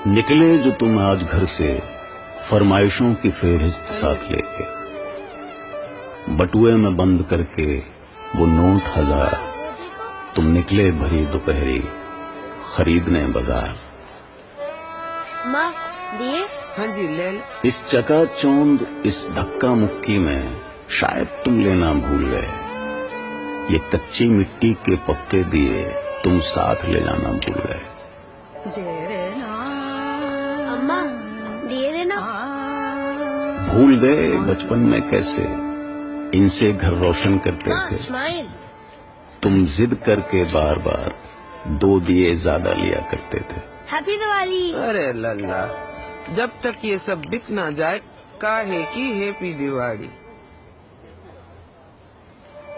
निकले जो तुम आज घर से फरमाइशों की फेहरिस्त साथ लेके, बटुए में बंद करके वो नोट 1000, तुम निकले भरी दोपहरी खरीदने बाजार। माँ दिए? हाँ जी ले लो। इस चकाचौंध इस धक्का मुक्की में शायद तुम लेना भूल गए, ये कच्ची मिट्टी के पक्के दिए तुम साथ ले जाना भूल गए। अम्मा दिए देना। भूल गए बचपन में कैसे इनसे घर रोशन करते माँ थे, स्माइल। तुम जिद करके बार बार 2 दिए ज्यादा लिया करते थे। हैप्पी दिवाली। अरे लल्ला, जब तक ये सब बिक ना जाए काहे की हैप्पी दिवाली।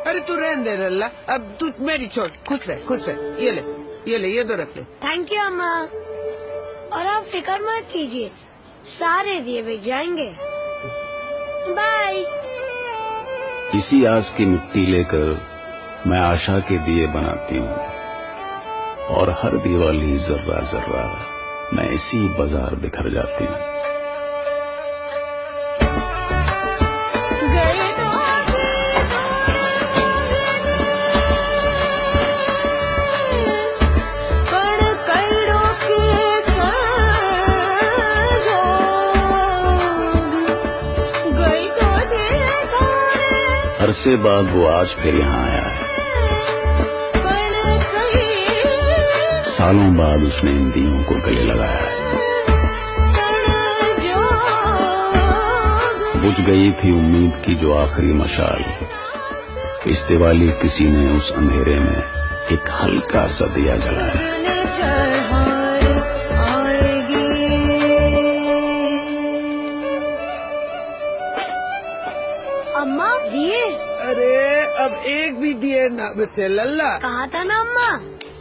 अरे तू रहने दे लल्ला, अब तू मेरी छोड़, खुश रह खुश रह। ये ले ये 2 रख ले। थैंक यू अम्मा। और आप फिक्र मत कीजिए, सारे दिए बिक जाएंगे। बाय। इसी आस की मिट्टी लेकर मैं आशा के दिए बनाती हूँ, और हर दिवाली जर्रा जर्रा मैं इसी बाजार बिखर जाती हूँ। अरसे बाद वो आज फिर यहाँ आया है, सालों बाद उसने इन दियों को गले लगाया है। बुझ गई थी उम्मीद की जो आखिरी मशाल, इस दिवाली किसी ने उस अंधेरे में एक हल्का सा दिया जलाया। अम्मा दिए? अरे अब एक भी दिए ना बचे लल्ला। कहा था ना अम्मा,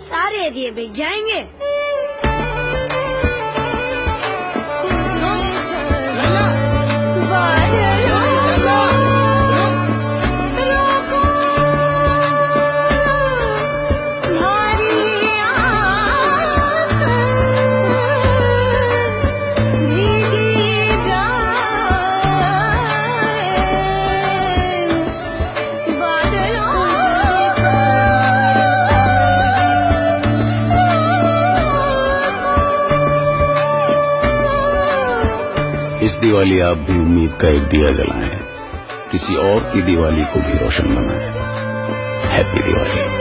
सारे दिए बिक जाएंगे। इस दिवाली आप भी उम्मीद का एक दिया जलाएं, किसी और की दिवाली को भी रोशन बनाएं। हैप्पी दिवाली।